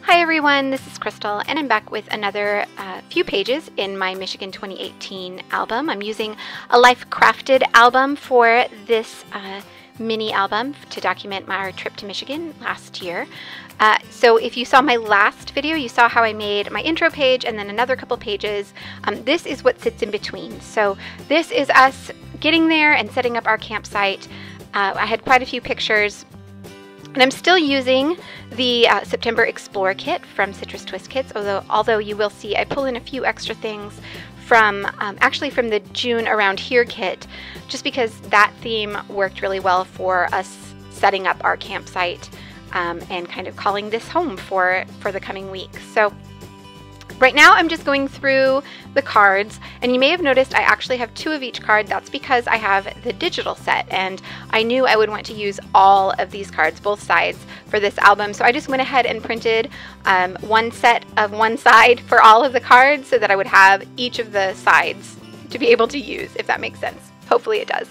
Hi everyone, this is Crystal and I'm back with another few pages in my Michigan 2018 album. I'm using a Life Crafted album for this mini album to document our trip to Michigan last year. So if you saw my last video, you saw how I made my intro page and then another couple pages. This is what sits in between. So this is us getting there and setting up our campsite. I had quite a few pictures. And I'm still using the September Explore kit from Citrus Twist Kits, although you will see I pull in a few extra things from actually from the June Around Here kit, just because that theme worked really well for us setting up our campsite and kind of calling this home for the coming weeks. So right now I'm just going through the cards, and you may have noticed I actually have 2 of each card. That's because I have the digital set, and I knew I would want to use all of these cards, both sides, for this album. So I just went ahead and printed one set of one side for all of the cards so that I would have each of the sides to be able to use, if that makes sense. Hopefully it does.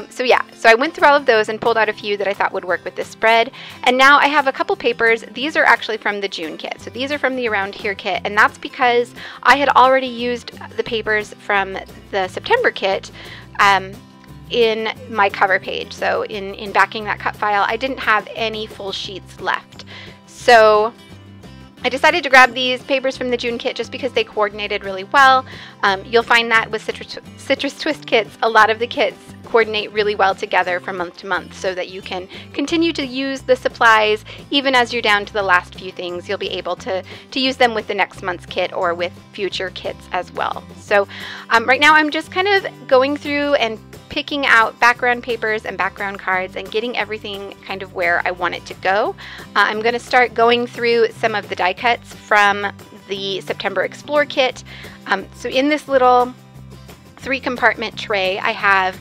So I went through all of those and pulled out a few that I thought would work with this spread. And now I have a couple papers. These are actually from the June kit. So these are from the Around Here kit, and that's because I had already used the papers from the September kit in my cover page. So in backing that cut file, I didn't have any full sheets left. So I decided to grab these papers from the June kit just because they coordinated really well. You'll find that with Citrus Twist Kits, a lot of the kits coordinate really well together from month to month so that you can continue to use the supplies even as you're down to the last few things. You'll be able to use them with the next month's kit or with future kits as well. So right now I'm just kind of going through and picking out background papers and background cards and getting everything kind of where I want it to go. I'm going to start going through some of the die cuts from the September Explore kit. So in this little 3-compartment tray, I have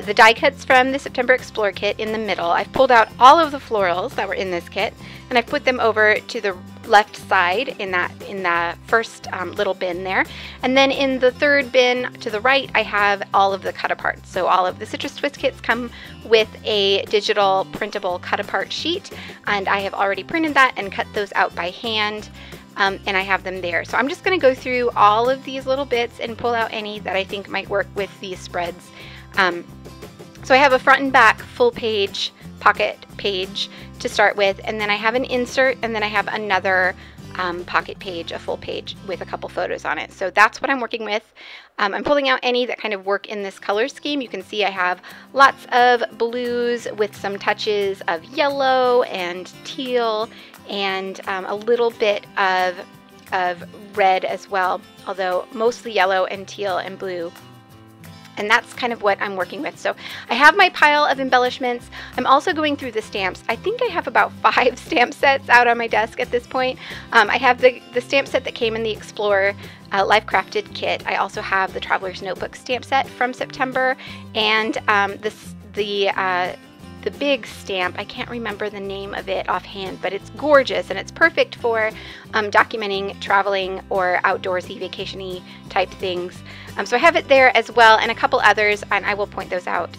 the die cuts from the September Explore kit in the middle. I've pulled out all of the florals that were in this kit, and I've put them over to the left side in the first little bin there. And then in the third bin to the right, I have all of the cut-aparts. So all of the Citrus Twist kits come with a digital printable cut-apart sheet, and I have already printed that and cut those out by hand. And I have them there. So I'm just going to go through all of these little bits and pull out any that I think might work with these spreads. So I have a front and back full page pocket page to start with, and then I have an insert, and then I have another pocket page, a full page with a couple photos on it. So that's what I'm working with. I'm pulling out any that kind of work in this color scheme. You can see I have lots of blues with some touches of yellow and teal and a little bit of red as well, although mostly yellow and teal and blue. And that's kind of what I'm working with. So I have my pile of embellishments. I'm also going through the stamps. I think I have about 5 stamp sets out on my desk at this point. I have the stamp set that came in the Explorer Life Crafted kit. I also have the Traveler's Notebook stamp set from September, and the big stamp. I can't remember the name of it offhand, but it's gorgeous and it's perfect for documenting traveling or outdoorsy, vacation-y type things. So I have it there as well, and a couple others, and I will point those out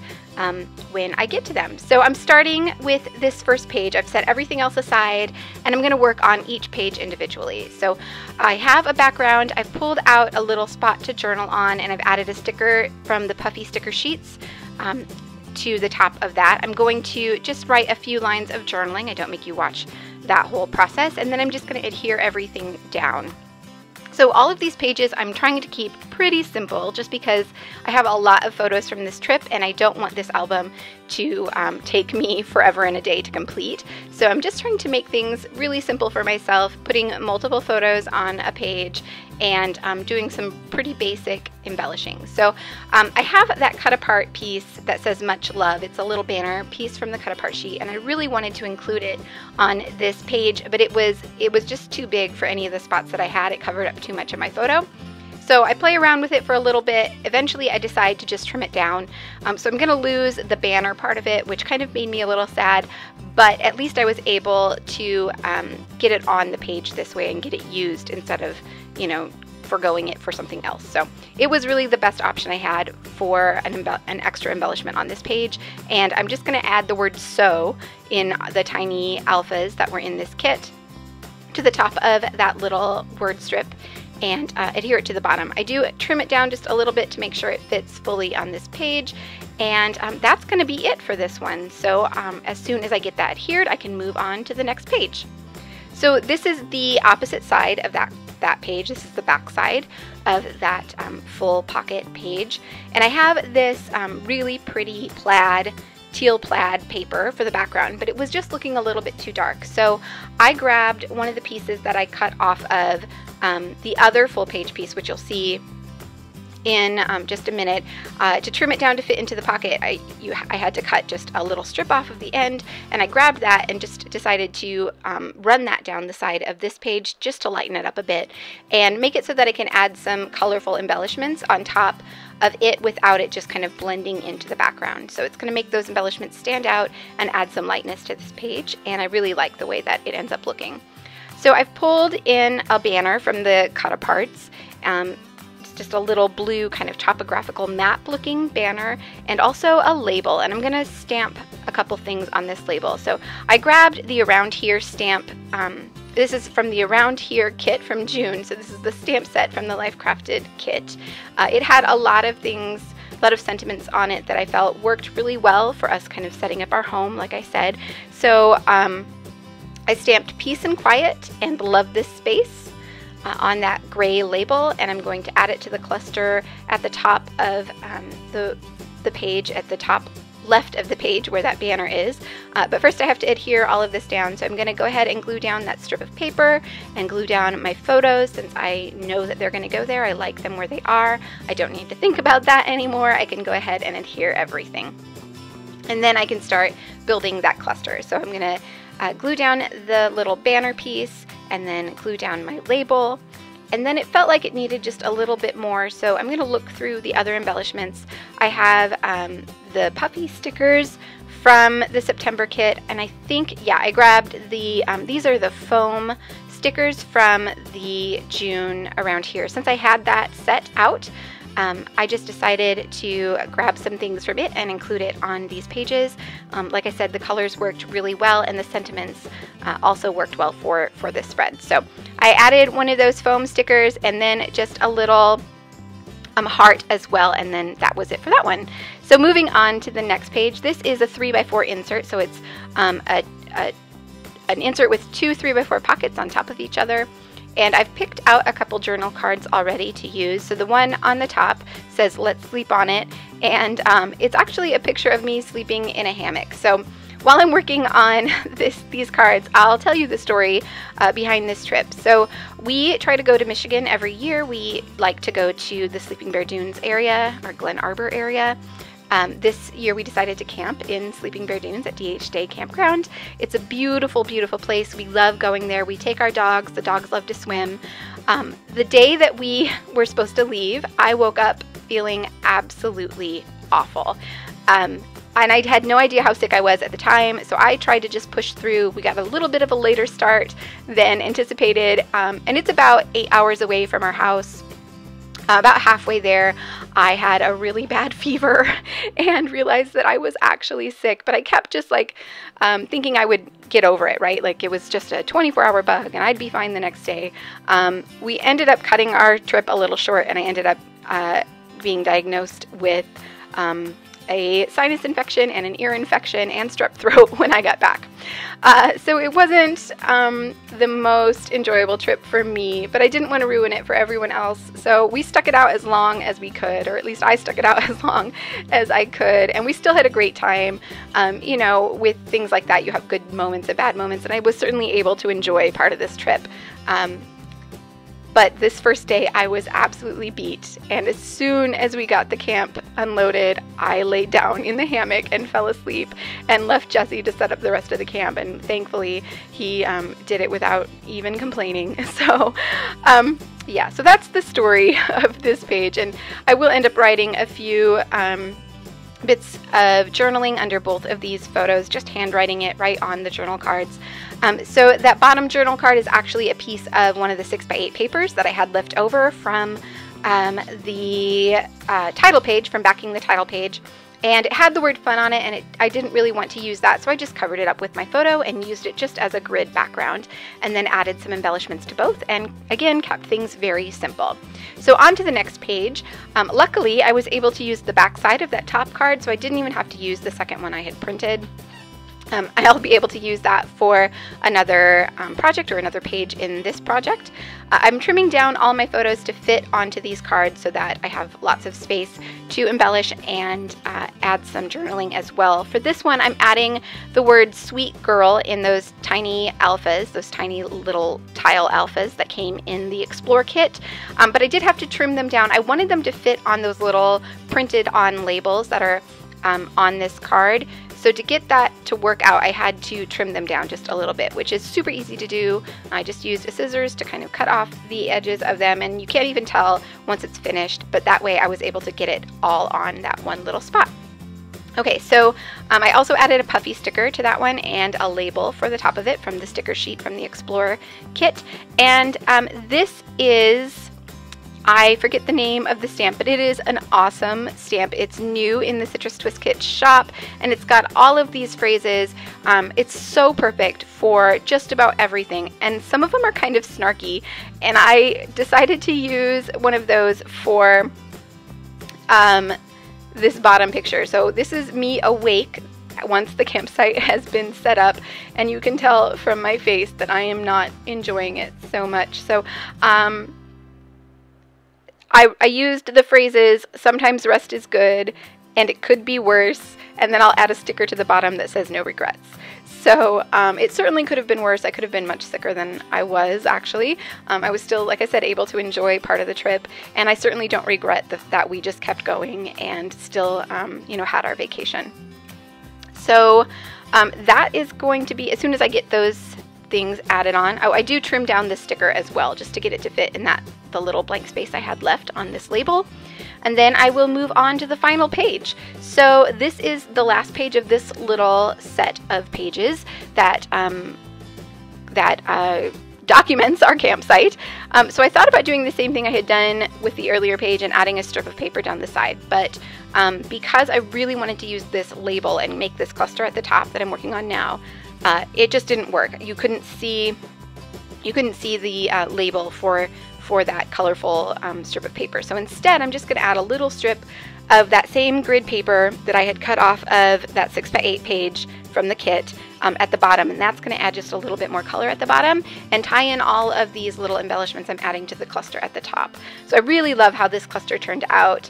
when I get to them. So I'm starting with this first page. I've set everything else aside, and I'm going to work on each page individually. So I have a background. I've pulled out a little spot to journal on, and I've added a sticker from the Puffy sticker sheets to the top of that. I'm going to just write a few lines of journaling. I don't make you watch that whole process, and then I'm just going to adhere everything down. So all of these pages I'm trying to keep pretty simple just because I have a lot of photos from this trip and I don't want this album to take me forever and a day to complete. So I'm just trying to make things really simple for myself, putting multiple photos on a page and doing some pretty basic embellishing. So I have that cut apart piece that says much love. It's a little banner piece from the cut apart sheet, and I really wanted to include it on this page, but it was just too big for any of the spots that I had. It covered up too much of my photo. So I play around with it for a little bit. Eventually I decide to just trim it down. So I'm gonna lose the banner part of it, which kind of made me a little sad, but at least I was able to get it on the page this way and get it used instead of, you know, forgoing it for something else. So it was really the best option I had for an extra embellishment on this page. And I'm just gonna add the word so in the tiny alphas that were in this kit to the top of that little word strip and adhere it to the bottom. I do trim it down just a little bit to make sure it fits fully on this page, and that's going to be it for this one. So as soon as I get that adhered, I can move on to the next page. So this is the opposite side of that page. This is the back side of that full pocket page, and I have this really pretty teal plaid paper for the background, but it was just looking a little bit too dark. So I grabbed one of the pieces that I cut off of the other full page piece, which you'll see in just a minute. To trim it down to fit into the pocket, I had to cut just a little strip off of the end, and I grabbed that and just decided to run that down the side of this page just to lighten it up a bit and make it so that I can add some colorful embellishments on top of it without it just kind of blending into the background. So it's going to make those embellishments stand out and add some lightness to this page, and I really like the way that it ends up looking. So I've pulled in a banner from the cut aparts. It's just a little blue kind of topographical map looking banner, and also a label, and I'm going to stamp a couple things on this label. So I grabbed the Around Here stamp. This is from the Around Here kit from June, so this is the stamp set from the Life Crafted kit. It had a lot of things, a lot of sentiments on it that I felt worked really well for us kind of setting up our home, like I said. So I stamped Peace and Quiet and Love This Space on that gray label, and I'm going to add it to the cluster at the top of the page, at the top left of the page where that banner is. But first I have to adhere all of this down, so I'm going to go ahead and glue down that strip of paper and glue down my photos since I know that they're going to go there. I like them where they are. I don't need to think about that anymore. I can go ahead and adhere everything. And then I can start building that cluster. So I'm going to glue down the little banner piece and then glue down my label. And then it felt like it needed just a little bit more, so I'm going to look through the other embellishments. I have the puppy stickers from the September kit, and I think, yeah, I grabbed the, these are the foam stickers from the June Around Here. Since I had that set out, I just decided to grab some things from it and include it on these pages. Like I said, the colors worked really well, and the sentiments also worked well for this spread. So I added one of those foam stickers and then just a little heart as well, and then that was it for that one. So moving on to the next page, this is a 3x4 insert, so it's an insert with two 3x4 pockets on top of each other. And I've picked out a couple journal cards already to use. So the one on the top says "Let's Sleep on It," and it's actually a picture of me sleeping in a hammock. So while I'm working on these cards, I'll tell you the story behind this trip. So we try to go to Michigan every year. We like to go to the Sleeping Bear Dunes area, or Glen Arbor area. This year we decided to camp in Sleeping Bear Dunes at D.H. Day Campground. It's a beautiful, beautiful place. We love going there. We take our dogs. The dogs love to swim. The day that we were supposed to leave, I woke up feeling absolutely awful. And I had no idea how sick I was at the time, so I tried to just push through. We got a little bit of a later start than anticipated, and it's about 8 hours away from our house. About halfway there, I had a really bad fever and realized that I was actually sick, but I kept just like thinking I would get over it, right? Like it was just a 24-hour bug and I'd be fine the next day. We ended up cutting our trip a little short, and I ended up being diagnosed with a sinus infection and an ear infection and strep throat when I got back. So it wasn't the most enjoyable trip for me, but I didn't want to ruin it for everyone else. So we stuck it out as long as we could, or at least I stuck it out as long as I could, and we still had a great time. You know, with things like that, you have good moments and bad moments, and I was certainly able to enjoy part of this trip. But this first day I was absolutely beat, and as soon as we got the camp unloaded, I laid down in the hammock and fell asleep and left Jesse to set up the rest of the camp, and thankfully he did it without even complaining. So yeah, so that's the story of this page, and I will end up writing a few bits of journaling under both of these photos, just handwriting it right on the journal cards. So that bottom journal card is actually a piece of one of the 6x8 papers that I had left over from the title page, from backing the title page. And it had the word fun on it, and I didn't really want to use that, so I just covered it up with my photo and used it just as a grid background, and then added some embellishments to both, and again kept things very simple. So on to the next page. Luckily I was able to use the back side of that top card, so I didn't even have to use the second one I had printed. I'll be able to use that for another project or another page in this project. I'm trimming down all my photos to fit onto these cards so that I have lots of space to embellish and add some journaling as well. For this one, I'm adding the word sweet girl in those tiny alphas, those tiny little tile alphas that came in the Explore kit, but I did have to trim them down. I wanted them to fit on those little printed on labels that are on this card. So to get that to work out, I had to trim them down just a little bit, which is super easy to do. I just used a scissors to kind of cut off the edges of them, and you can't even tell once it's finished, but that way I was able to get it all on that one little spot. Okay, so I also added a puffy sticker to that one and a label for the top of it from the sticker sheet from the Explore kit. And this is, I forget the name of the stamp, but it is an awesome stamp. It's new in the Citrus Twist Kit shop, and it's got all of these phrases. It's so perfect for just about everything, and some of them are kind of snarky, and I decided to use one of those for this bottom picture. So this is me awake once the campsite has been set up, and you can tell from my face that I am not enjoying it so much. So I used the phrases, sometimes rest is good, and it could be worse, and then I'll add a sticker to the bottom that says no regrets. So it certainly could have been worse. I could have been much sicker than I was, actually. I was still, like I said, able to enjoy part of the trip, and I certainly don't regret that we just kept going and still, you know, had our vacation. So that is going to be, as soon as I get those things added on. Oh, I do trim down this sticker as well, just to get it to fit in the little blank space I had left on this label. And then I will move on to the final page. So this is the last page of this little set of pages that documents our campsite. So I thought about doing the same thing I had done with the earlier page and adding a strip of paper down the side, but because I really wanted to use this label and make this cluster at the top that I'm working on now, it just didn't work. You couldn't see the label for that colorful strip of paper. So instead, I'm just going to add a little strip of that same grid paper that I had cut off of that 6x8 page from the kit at the bottom, and that's going to add just a little bit more color at the bottom and tie in all of these little embellishments I'm adding to the cluster at the top. So I really love how this cluster turned out.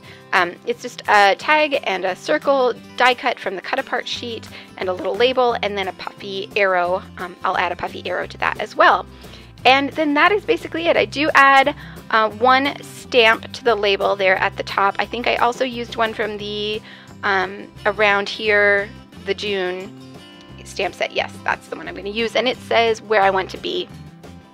It's just a tag and a circle die cut from the cut apart sheet and a little label and then a puffy arrow. I'll add a puffy arrow to that as well. And then that is basically it. I do add one stamp to the label there at the top. I think I also used one from the around here, the June stamp set. Yes, that's the one I'm going to use, and it says where I want to be,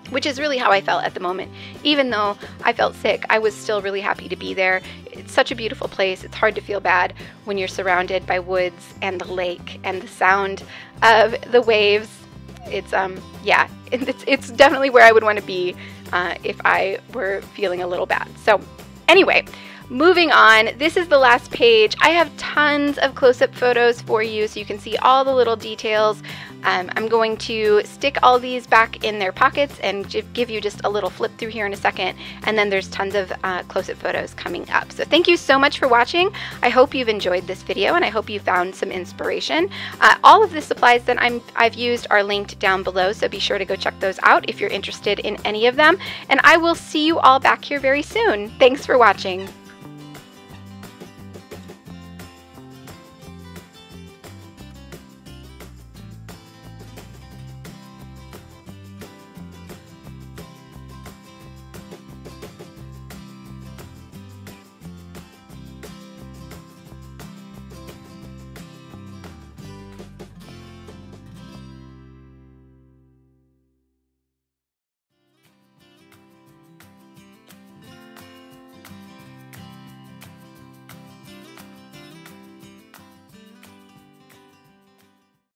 which is really how I felt at the moment. Even though I felt sick, I was still really happy to be there. It's such a beautiful place. It's hard to feel bad when you're surrounded by woods and the lake and the sound of the waves. It's yeah, it's definitely where I would want to be if I were feeling a little bad. So anyway, moving on, this is the last page. I have tons of close-up photos for you so you can see all the little details. I'm going to stick all these back in their pockets and give you just a little flip through here in a second, and then there's tons of close-up photos coming up. So thank you so much for watching. I hope you've enjoyed this video, and I hope you found some inspiration. All of the supplies that I've used are linked down below, so be sure to go check those out if you're interested in any of them, and I will see you all back here very soon. Thanks for watching.